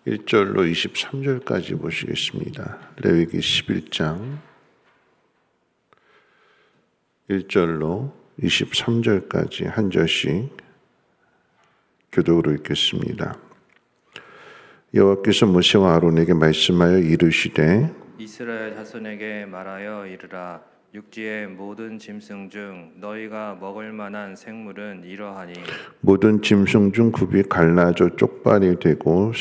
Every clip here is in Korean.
1절로 23절까지 보시겠습니다. 레위기 11장 1절로 23절까지 한 절씩 교독으로 읽겠습니다. 여호와께서 모세와 아론에게 말씀하여 이르시되 이스라엘 자손에게 말하여 이르라. 육지의 모든 짐승 중 너희가 먹을 만한 생물은 이러하니 모든 짐승 중 굽이 갈라져 쪽발이 되고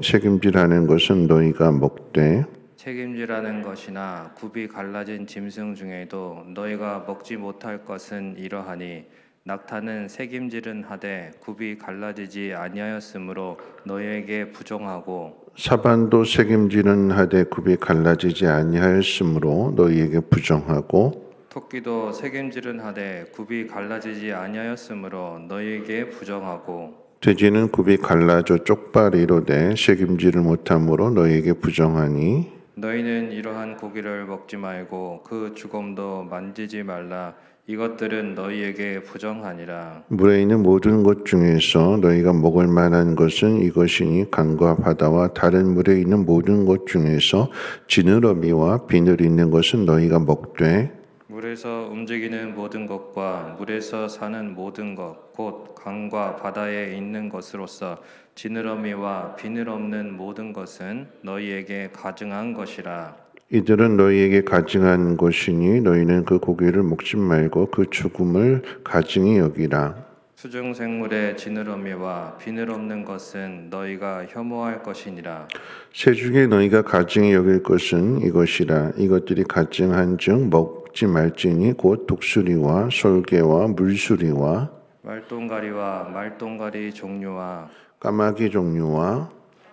새김질하는 것은 너희가 먹되 책임지라는 것이나 굽이 갈라진 짐승 중에도 너희가 먹지 못할 것은 이러하니 낙타는 새김질은 하되 굽이 갈라지지 아니하였으므로 너희에게 부정하고 사반도 새김질은 하되 굽이 갈라지지 아니하였으므로 너희에게 부정하고 토끼도 새김질은 하되 굽이 갈라지지 아니하였으므로 너희에게 부정하고 돼지는 굽이 갈라져 쪽발이로되 새김질을 못함으로 너희에게 부정하니 너희는 이러한 고기를 먹지 말고 그 주검도 만지지 말라. 이것들은 너희에게 부정하니라. 물에 있는 모든 것 중에서 너희가 먹을 만한 것은 이것이니 강과 바다와 다른 물에 있는 모든 것 중에서 지느러미와 비늘 있는 것은 너희가 먹되 물에서 움직이는 모든 것과 물에서 사는 모든 것, 곧 강과 바다에 있는 것으로서 지느러미와 비늘 없는 모든 것은 너희에게 가증한 것이라. 이들은 너희에게 가증한 것이니 너희는 그 고기를 먹지 말고 그 죽음을 가증히 여기라. 수중 생물의 지느러미와 비늘 없는 것은 너희가 혐오할 것이니라. 새 중에 너희가 가증히 여길 것은 이것이라. 이것들이 가증한즉 먹지 말지니 곧 독수리와 솔개와 물수리와 말똥가리와 말똥가리 종류와 까마귀 종류와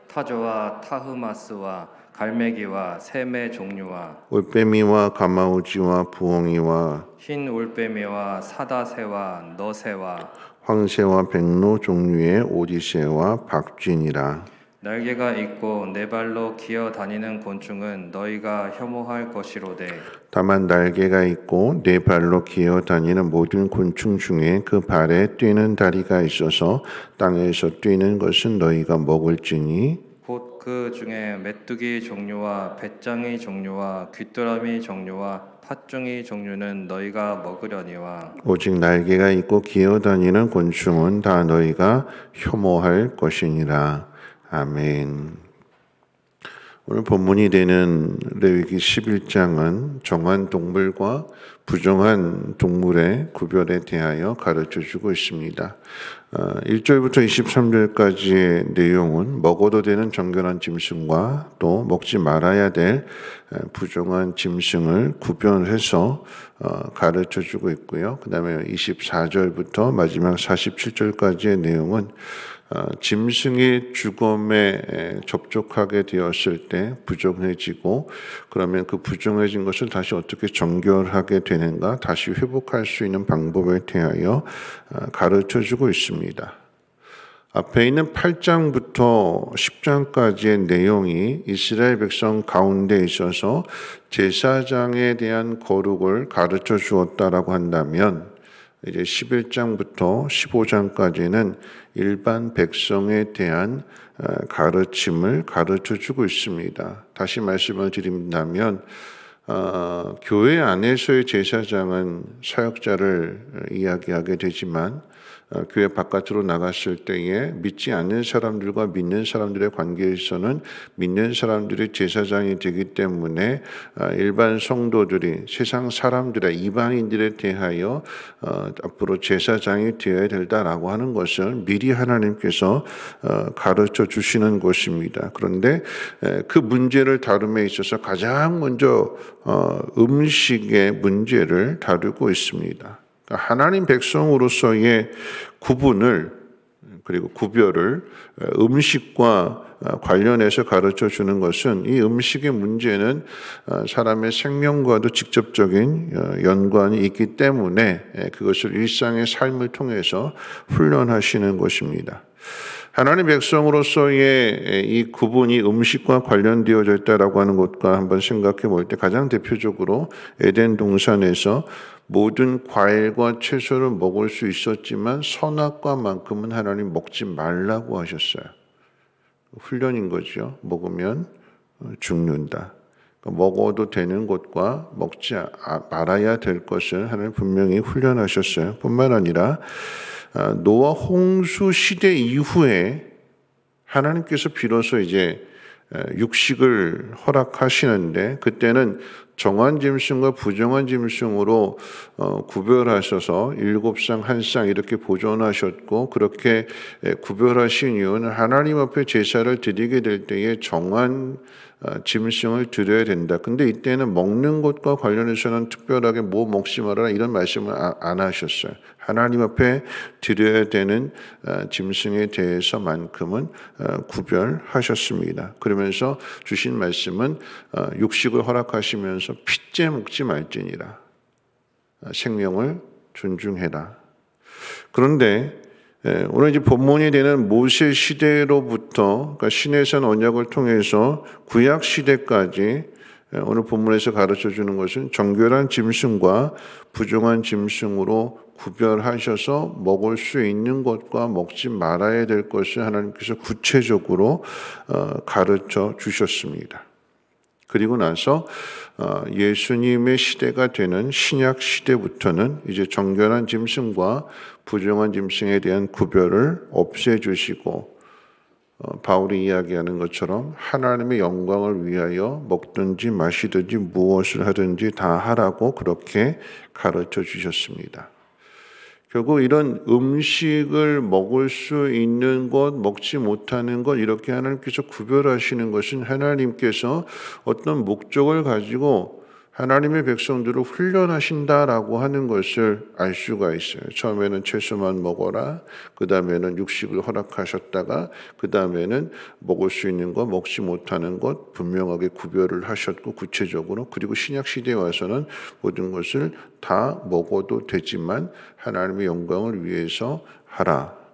타조와 타흐마스와 갈매기와 새매 종류와 올빼미와 가마우지와 부엉이와 흰 올빼미와 사다새와 너새와 황새와 백로 종류의 오디새와 박쥐니라. 날개가 있고 네 발로 기어 다니는 곤충은 너희가 혐오할 것이로되 다만 날개가 있고 네 발로 기어 다니는 모든 곤충 중에 그 발에 뛰는 다리가 있어서 땅에서 뛰는 것은 너희가 먹을지니 곧 그 중에 메뚜기 종류와 배짱이 종류와 귀뚜라미 종류와 팥중이 종류는 너희가 먹으려니와 오직 날개가 있고 기어 다니는 곤충은 다 너희가 혐오할 것이니라. 아멘. 오늘 본문이 되는 레위기 11장은 정한 동물과 부정한 동물의 구별에 대하여 가르쳐주고 있습니다. 1절부터 23절까지의 내용은 먹어도 되는 정결한 짐승과 또 먹지 말아야 될 부정한 짐승을 구별해서 가르쳐주고 있고요. 그 다음에 24절부터 마지막 47절까지의 내용은 짐승이 죽음에 접촉하게 되었을 때 부정해지고 그러면 그 부정해진 것을 다시 어떻게 정결하게 되는가 다시 회복할 수 있는 방법에 대하여 가르쳐주고 있습니다. 앞에 있는 8장부터 10장까지의 내용이 이스라엘 백성 가운데 있어서 제사장에 대한 거룩을 가르쳐 주었다라고 한다면 이제 11장부터 15장까지는 일반 백성에 대한 가르침을 가르쳐 주고 있습니다. 다시 말씀을 드린다면 교회 안에서의 제사장은 사역자를 이야기하게 되지만 교회 바깥으로 나갔을 때에 믿지 않는 사람들과 믿는 사람들의 관계에서는 믿는 사람들이 제사장이 되기 때문에 일반 성도들이 세상 사람들의 이방인들에 대하여 앞으로 제사장이 되어야 된다라고 하는 것을 미리 하나님께서 가르쳐 주시는 것입니다. 그런데 그 문제를 다룸에 있어서 가장 먼저 음식의 문제를 다루고 있습니다. 하나님 백성으로서의 구분을 그리고 구별을 음식과 관련해서 가르쳐 주는 것은 이 음식의 문제는 사람의 생명과도 직접적인 연관이 있기 때문에 그것을 일상의 삶을 통해서 훈련하시는 것입니다. 하나님 백성으로서의 이 구분이 음식과 관련되어져 있다라고 하는 것과 한번 생각해 볼 때 가장 대표적으로 에덴 동산에서 모든 과일과 채소를 먹을 수 있었지만 선악과만큼은 하나님 먹지 말라고 하셨어요. 훈련인 거죠. 먹으면 죽는다. 그러니까 먹어도 되는 것과 먹지 말아야 될 것을 하나님 분명히 훈련하셨어요. 뿐만 아니라 노아 홍수 시대 이후에 하나님께서 비로소 이제 육식을 허락하시는데 그때는 정한 짐승과 부정한 짐승으로 구별하셔서 7쌍 1쌍 이렇게 보존하셨고 그렇게 구별하신 이유는 하나님 앞에 제사를 드리게 될 때에 정한 짐승을 드려야 된다. 근데 이때는 먹는 것과 관련해서는 특별하게 뭐 먹지 말아라 이런 말씀을 안 하셨어요. 하나님 앞에 드려야 되는 짐승에 대해서만큼은 구별하셨습니다. 그러면서 주신 말씀은 육식을 허락하시면서 핏째 먹지 말지니라. 생명을 존중해라. 그런데 오늘 이제 본문이 되는 모세 시대로부터 그러니까 시내산 언약을 통해서 구약 시대까지 오늘 본문에서 가르쳐 주는 것은 정결한 짐승과 부정한 짐승으로 구별하셔서 먹을 수 있는 것과 먹지 말아야 될 것을 하나님께서 구체적으로 가르쳐 주셨습니다. 그리고 나서 예수님의 시대가 되는 신약 시대부터는 이제 정결한 짐승과 부정한 짐승에 대한 구별을 없애주시고 바울이 이야기하는 것처럼 하나님의 영광을 위하여 먹든지 마시든지 무엇을 하든지 다 하라고 그렇게 가르쳐 주셨습니다. 결국 이런 음식을 먹을 수 있는 것, 먹지 못하는 것 이렇게 하나님께서 구별하시는 것은 하나님께서 어떤 목적을 가지고 하나님의 백성들을 훈련하신다라고 하는 것을 알 수가 있어요. 처음에는 채소만 먹어라. 그 다음에는 육식을 허락하셨다가 그 다음에는 먹을 수 있는 것, 먹지 못하는 것 분명하게 구별을 하셨고 구체적으로 그리고 신약 시대에 와서는 모든 것을 다 먹어도 되지만 하나님의 영광을 위해서 하라.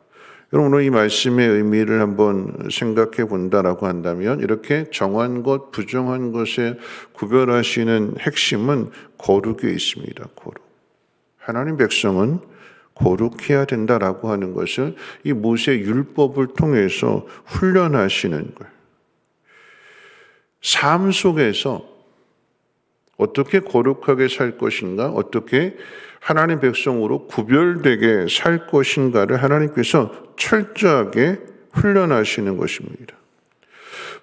여러분 오늘 이 말씀의 의미를 한번 생각해 본다라고 한다면 이렇게 정한 것, 부정한 것에 구별하시는 핵심은 거룩에 있습니다. 거룩. 하나님 백성은 거룩해야 된다라고 하는 것을 이 모세 율법을 통해서 훈련하시는 거예요. 삶 속에서 어떻게 거룩하게 살 것인가, 어떻게 하나님 백성으로 구별되게 살 것인가를 하나님께서 철저하게 훈련하시는 것입니다.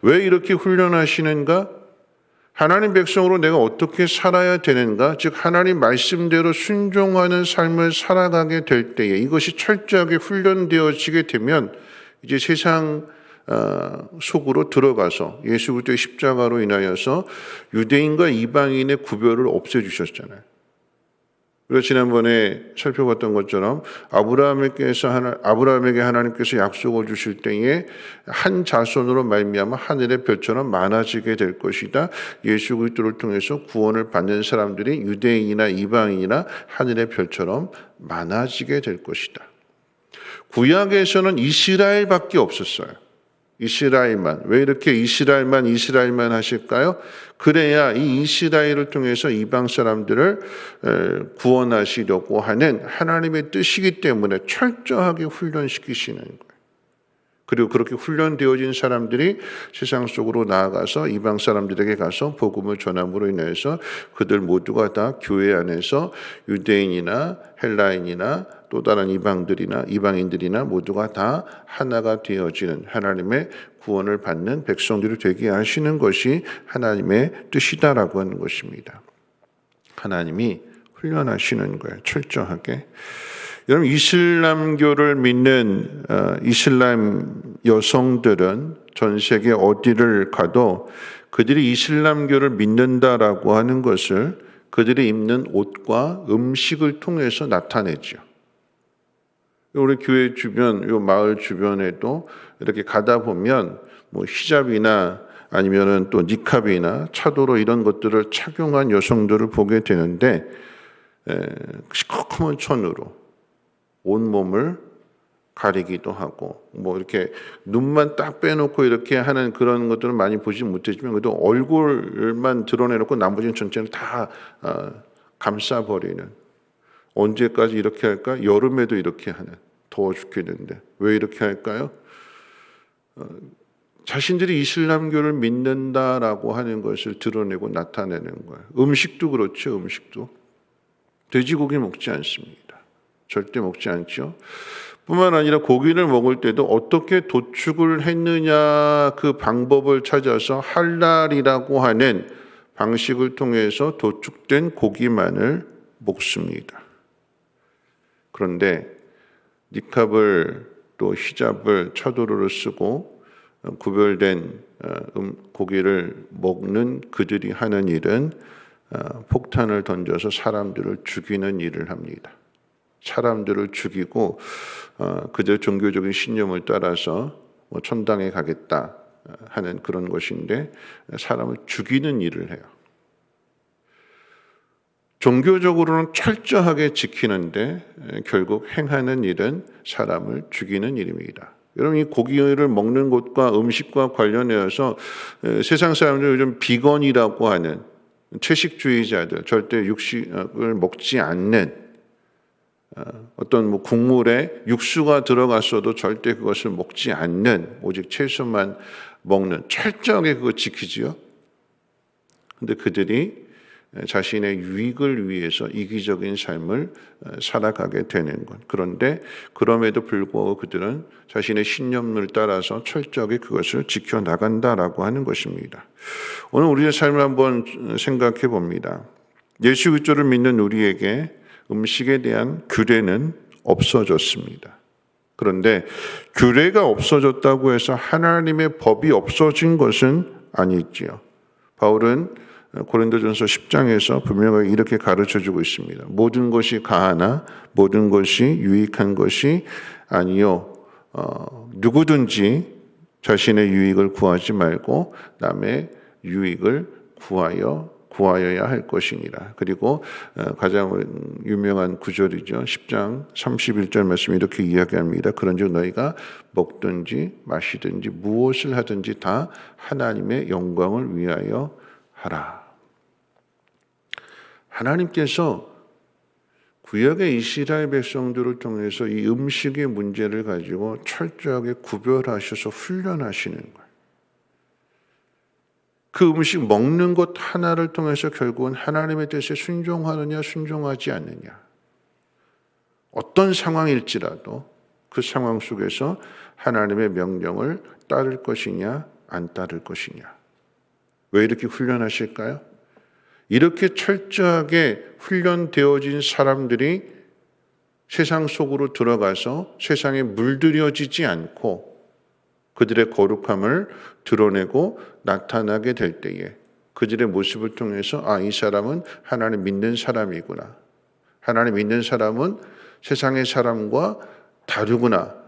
왜 이렇게 훈련하시는가? 하나님 백성으로 내가 어떻게 살아야 되는가? 즉 하나님 말씀대로 순종하는 삶을 살아가게 될 때에 이것이 철저하게 훈련되어지게 되면 이제 세상 속으로 들어가서 예수 그리스도의 십자가로 인하여서 유대인과 이방인의 구별을 없애주셨잖아요. 우리가 지난번에 살펴봤던 것처럼 아브라함에게 하나님께서 약속을 주실 때에 한 자손으로 말미암아 하늘의 별처럼 많아지게 될 것이다. 예수 그리스도를 통해서 구원을 받는 사람들이 유대인이나 이방인이나 하늘의 별처럼 많아지게 될 것이다. 구약에서는 이스라엘밖에 없었어요. 이스라엘만. 왜 이렇게 이스라엘만 하실까요? 그래야 이 이스라엘을 통해서 이방 사람들을 구원하시려고 하는 하나님의 뜻이기 때문에 철저하게 훈련시키시는 거예요. 그리고 그렇게 훈련되어진 사람들이 세상 속으로 나아가서 이방 사람들에게 가서 복음을 전함으로 인해서 그들 모두가 다 교회 안에서 유대인이나 헬라인이나 또 다른 이방인들이나 모두가 다 하나가 되어지는 하나님의 구원을 받는 백성들이 되게 하시는 것이 하나님의 뜻이다라고 하는 것입니다. 하나님이 훈련하시는 거예요. 철저하게. 여러분 이슬람교를 믿는 이슬람 여성들은 전 세계 어디를 가도 그들이 이슬람교를 믿는다라고 하는 것을 그들이 입는 옷과 음식을 통해서 나타내죠. 우리 교회 주변, 요 마을 주변에도 이렇게 가다 보면 뭐 히잡이나 아니면은 또 니캅이나 차도로 이런 것들을 착용한 여성들을 보게 되는데 시커먼 천으로 온몸을 가리기도 하고 뭐 이렇게 눈만 딱 빼놓고 이렇게 하는 그런 것들은 많이 보지 못했지만 그래도 얼굴만 드러내놓고 나머지는 전체는 다 감싸버리는 언제까지 이렇게 할까? 여름에도 이렇게 하는 더워 죽겠는데 왜 이렇게 할까요? 자신들이 이슬람교를 믿는다라고 하는 것을 드러내고 나타내는 거예요. 음식도 그렇죠. 음식도. 돼지고기 먹지 않습니다. 절대 먹지 않죠. 뿐만 아니라 고기를 먹을 때도 어떻게 도축을 했느냐 그 방법을 찾아서 할랄이라고 하는 방식을 통해서 도축된 고기만을 먹습니다. 그런데 니캅을 또 히잡을 차도르를 쓰고 구별된 고기를 먹는 그들이 하는 일은 폭탄을 던져서 사람들을 죽이는 일을 합니다. 사람들을 죽이고 그들 종교적인 신념을 따라서 천당에 가겠다 하는 그런 것인데 사람을 죽이는 일을 해요. 종교적으로는 철저하게 지키는데 결국 행하는 일은 사람을 죽이는 일입니다. 여러분 이 고기를 먹는 것과 음식과 관련해서 세상 사람들 요즘 비건이라고 하는 채식주의자들 절대 육식을 먹지 않는 어떤 국물에 육수가 들어갔어도 절대 그것을 먹지 않는 오직 채소만 먹는 철저하게 그거 지키지요. 근데 그들이 자신의 유익을 위해서 이기적인 삶을 살아가게 되는 것. 그런데 그럼에도 불구하고 그들은 자신의 신념을 따라서 철저하게 그것을 지켜나간다라고 하는 것입니다. 오늘 우리의 삶을 한번 생각해 봅니다. 예수 그리스도를 믿는 우리에게 음식에 대한 규례는 없어졌습니다. 그런데 규례가 없어졌다고 해서 하나님의 법이 없어진 것은 아니지요. 바울은 고린도전서 10장에서 분명하게 이렇게 가르쳐주고 있습니다. 모든 것이 가하나 모든 것이 유익한 것이 아니요. 누구든지 자신의 유익을 구하지 말고 남의 유익을 구하여야 할 것이니라. 그리고 가장 유명한 구절이죠. 10장 31절 말씀이 이렇게 이야기합니다. 그런즉 너희가 먹든지 마시든지 무엇을 하든지 다 하나님의 영광을 위하여 하라. 하나님께서 구약의 이스라엘 백성들을 통해서 이 음식의 문제를 가지고 철저하게 구별하셔서 훈련하시는 거예요. 그 음식 먹는 것 하나를 통해서 결국은 하나님의 뜻에 순종하느냐 순종하지 않느냐. 어떤 상황일지라도 그 상황 속에서 하나님의 명령을 따를 것이냐 안 따를 것이냐. 왜 이렇게 훈련하실까요? 이렇게 철저하게 훈련되어진 사람들이 세상 속으로 들어가서 세상에 물들여지지 않고 그들의 거룩함을 드러내고 나타나게 될 때에 그들의 모습을 통해서 이 사람은 하나님 믿는 사람이구나. 하나님 믿는 사람은 세상의 사람과 다르구나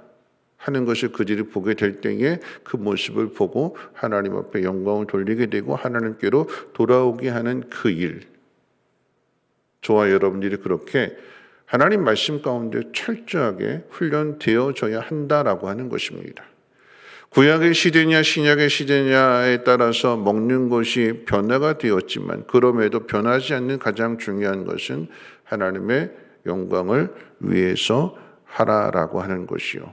하는 것을 그들이 보게 될 때에 그 모습을 보고 하나님 앞에 영광을 돌리게 되고 하나님께로 돌아오게 하는 그 일. 저와 여러분들이 그렇게 하나님 말씀 가운데 철저하게 훈련되어져야 한다라고 하는 것입니다. 구약의 시대냐 신약의 시대냐에 따라서 먹는 것이 변화가 되었지만 그럼에도 변하지 않는 가장 중요한 것은 하나님의 영광을 위해서 하라라고 하는 것이요.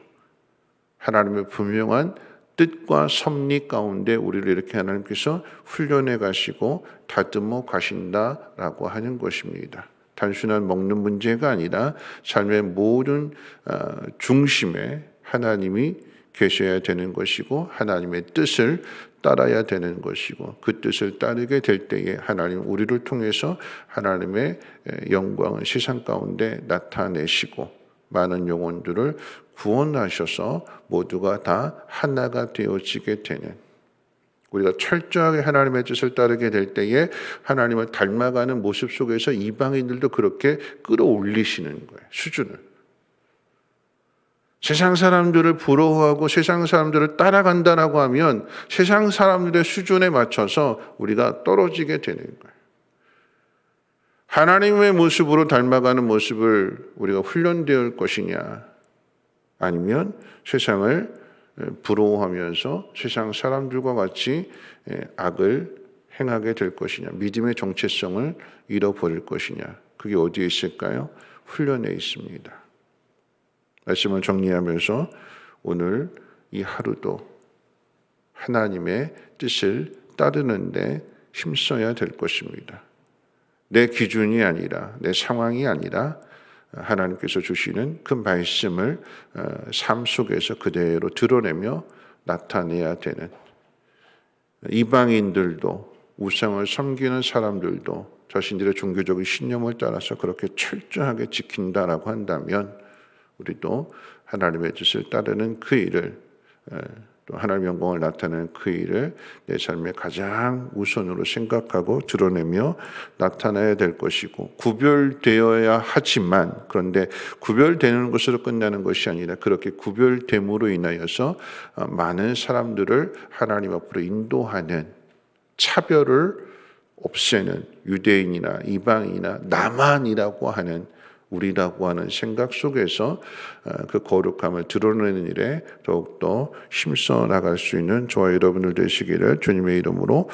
하나님의 분명한 뜻과 섭리 가운데 우리를 이렇게 하나님께서 훈련해 가시고 다듬어 가신다라고 하는 것입니다. 단순한 먹는 문제가 아니라 삶의 모든 중심에 하나님이 계셔야 되는 것이고 하나님의 뜻을 따라야 되는 것이고 그 뜻을 따르게 될 때에 하나님 우리를 통해서 하나님의 영광을 세상 가운데 나타내시고 많은 영혼들을 구원하셔서 모두가 다 하나가 되어지게 되는 우리가 철저하게 하나님의 뜻을 따르게 될 때에 하나님을 닮아가는 모습 속에서 이방인들도 그렇게 끌어올리시는 거예요. 수준을. 세상 사람들을 부러워하고 세상 사람들을 따라간다라고 하면 세상 사람들의 수준에 맞춰서 우리가 떨어지게 되는 거예요. 하나님의 모습으로 닮아가는 모습을 우리가 훈련되어 것이냐 아니면 세상을 부러워하면서 세상 사람들과 같이 악을 행하게 될 것이냐 믿음의 정체성을 잃어버릴 것이냐 그게 어디에 있을까요? 훈련에 있습니다. 말씀을 정리하면서 오늘 이 하루도 하나님의 뜻을 따르는데 힘써야 될 것입니다. 내 기준이 아니라, 내 상황이 아니라 하나님께서 주시는 그 말씀을 삶 속에서 그대로 드러내며 나타내야 되는, 이방인들도 우상을 섬기는 사람들도 자신들의 종교적인 신념을 따라서 그렇게 철저하게 지킨다라고 한다면 우리도 하나님의 뜻을 따르는 그 일을, 또 하나님의 영광을 나타내는 그 일을 내 삶의 가장 우선으로 생각하고 드러내며 나타나야 될 것이고, 구별되어야 하지만, 그런데 구별되는 것으로 끝나는 것이 아니라 그렇게 구별됨으로 인하여서 많은 사람들을 하나님 앞으로 인도하는, 차별을 없애는, 유대인이나 이방인이나 나만이라고 하는, 우리라고 하는 생각 속에서 그 거룩함을 드러내는 일에 더욱더 힘써 나갈 수 있는 저와 여러분들 되시기를 주님의 이름으로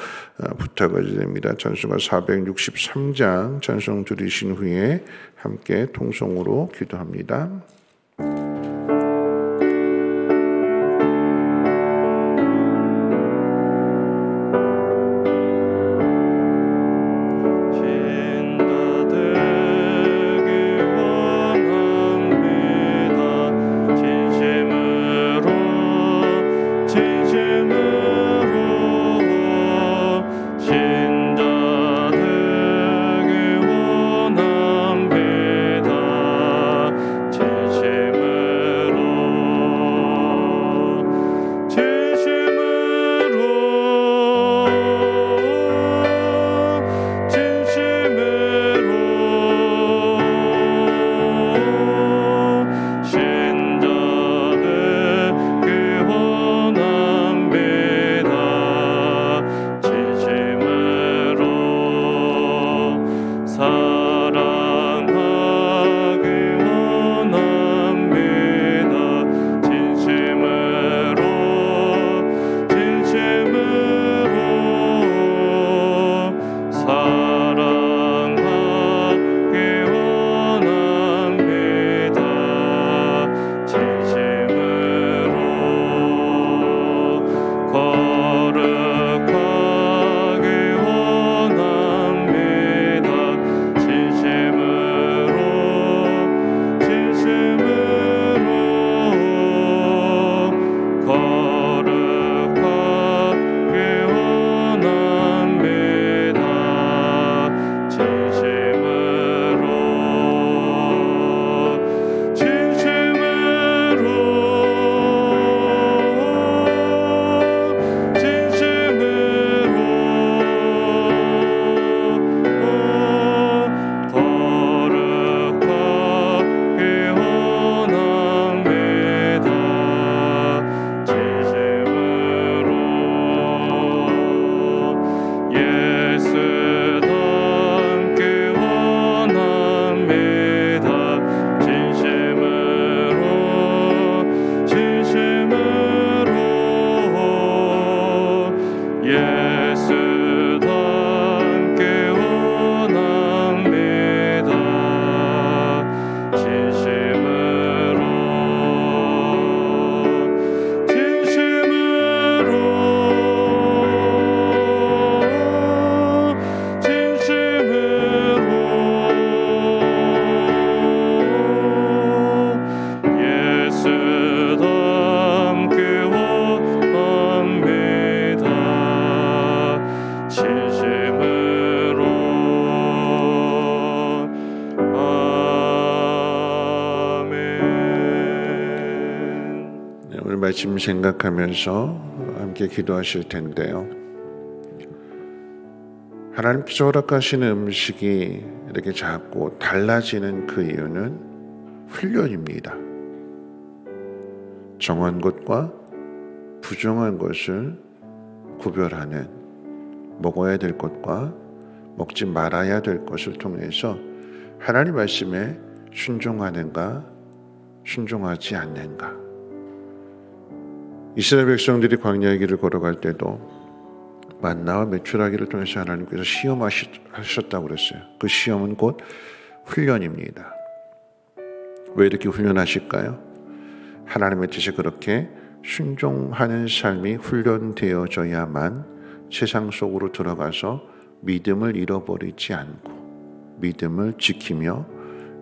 부탁을 드립니다. 찬송가 463장 찬송 드리신 후에 함께 통성으로 기도합니다. 말씀 생각하면서 함께 기도하실 텐데요. 하나님께서 허락하시는 음식이 이렇게 자꾸 달라지는 그 이유는 훈련입니다. 정한 것과 부정한 것을 구별하는, 먹어야 될 것과 먹지 말아야 될 것을 통해서 하나님 말씀에 순종하는가 순종하지 않는가. 이스라엘 백성들이 광야의 길을 걸어갈 때도 만나와 메추라기를 통해서 하나님께서 시험하셨다고 그랬어요. 그 시험은 곧 훈련입니다. 왜 이렇게 훈련하실까요? 하나님의 뜻에 그렇게 순종하는 삶이 훈련되어져야만 세상 속으로 들어가서 믿음을 잃어버리지 않고 믿음을 지키며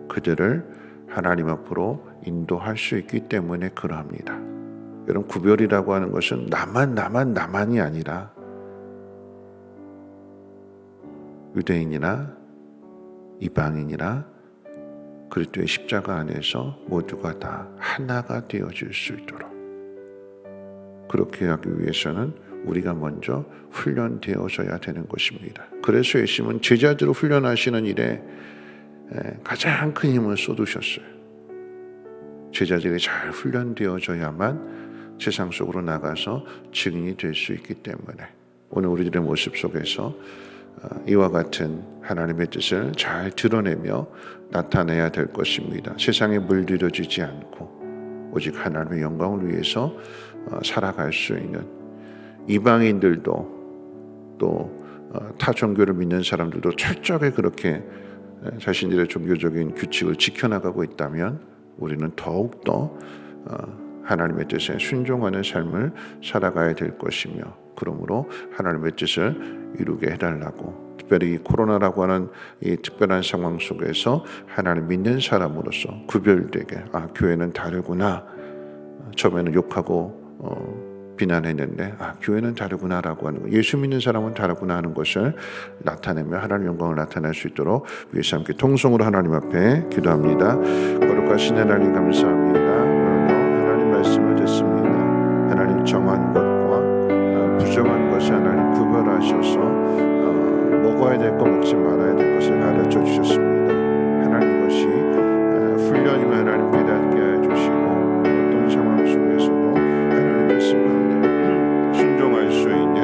그들을 하나님 앞으로 인도할 수 있기 때문에 그러합니다. 여러분, 구별이라고 하는 것은 나만이 아니라 유대인이나 이방인이나 그리스도의 십자가 안에서 모두가 다 하나가 되어질 수 있도록, 그렇게 하기 위해서는 우리가 먼저 훈련되어져야 되는 것입니다. 그래서 예수님은 제자들을 훈련하시는 일에 가장 큰 힘을 쏟으셨어요. 제자들이 잘 훈련되어져야만 세상 속으로 나가서 증인이 될 수 있기 때문에 오늘 우리들의 모습 속에서 이와 같은 하나님의 뜻을 잘 드러내며 나타내야 될 것입니다. 세상에 물들여지지 않고 오직 하나님의 영광을 위해서 살아갈 수 있는, 이방인들도 또 타 종교를 믿는 사람들도 철저하게 그렇게 자신들의 종교적인 규칙을 지켜나가고 있다면 우리는 더욱더 하나님의 뜻에 순종하는 삶을 살아가야 될 것이며, 그러므로 하나님의 뜻을 이루게 해달라고, 특별히 코로나라고 하는 이 특별한 상황 속에서 하나님 믿는 사람으로서 구별되게, 교회는 다르구나, 처음에는 욕하고 비난했는데 교회는 다르구나라고 하는 것, 예수 믿는 사람은 다르구나 하는 것을 나타내며 하나님의 영광을 나타낼 수 있도록 위에서 함께 통성으로 하나님 앞에 기도합니다. 거룩하신 하나님 감사합니다. 오늘도 하나님 말씀을 듣습니다. 하나님 정한 것과 부정한 것을 하나님 구별하셔서 먹어야 될 것, 먹지 말아야 될 것을 가르쳐 주셨습니다. 하나님, 이것이 훈련이면 하나님 깨닫게 해주시고 어떤 상황 속에서도 하나님의 말씀 가운데 순종할 수 있는,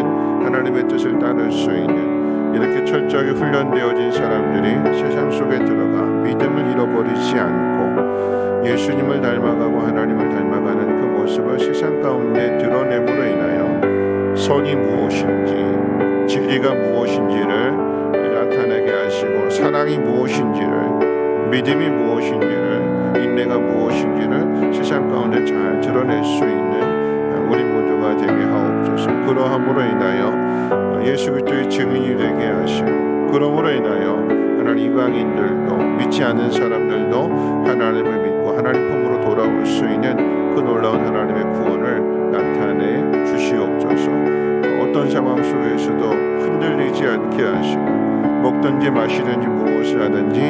하나님의 뜻을 따를 수 있는 이렇게 철저하게 훈련되어진 사람들이 세상 속에 들어가 믿음을 잃어버리지 않고 예수님을 닮아가고 하나님을 닮아가는 그 모습을 세상 가운데 드러냄으로 인하여 선이 무엇인지, 진리가 무엇인지를 나타내게 하시고, 사랑이 무엇인지를, 믿음이 무엇인지를, 인내가 무엇인지를 세상 가운데 잘 드러낼 수 있는 우리 모두가 되게 하옵소서. 그러함으로 인하여 예수 그리스도의 증인이 되게 하시고, 그러므로 인하여 하나님 이방인들도, 믿지 않는 사람들도 하나님을 믿고 하나님 품으로 돌아올 수 있는 그 놀라운 하나님의 구원을 나타내 주시옵소서. 어떤 상황 속에서도 흔들리지 않게 하시고, 먹든지 마시든지 무엇을 하든지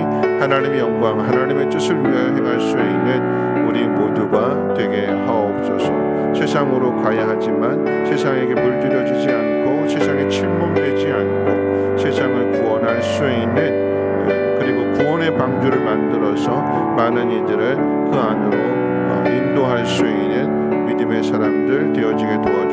하나님의 영광, 하나님의 뜻을 위하여 행할 수 있는 우리 모두가 되게 하옵소서. 세상으로 가야 하지만 세상에게 물들여지지 않고 세상에 침범되지 않고 세상을 구원할 수 있는, 그리고 구원의 방주를 만들어서 많은 이들을 그 안으로 인도할 수 있는 믿음의 사람들 되어지게 도와주옵소서.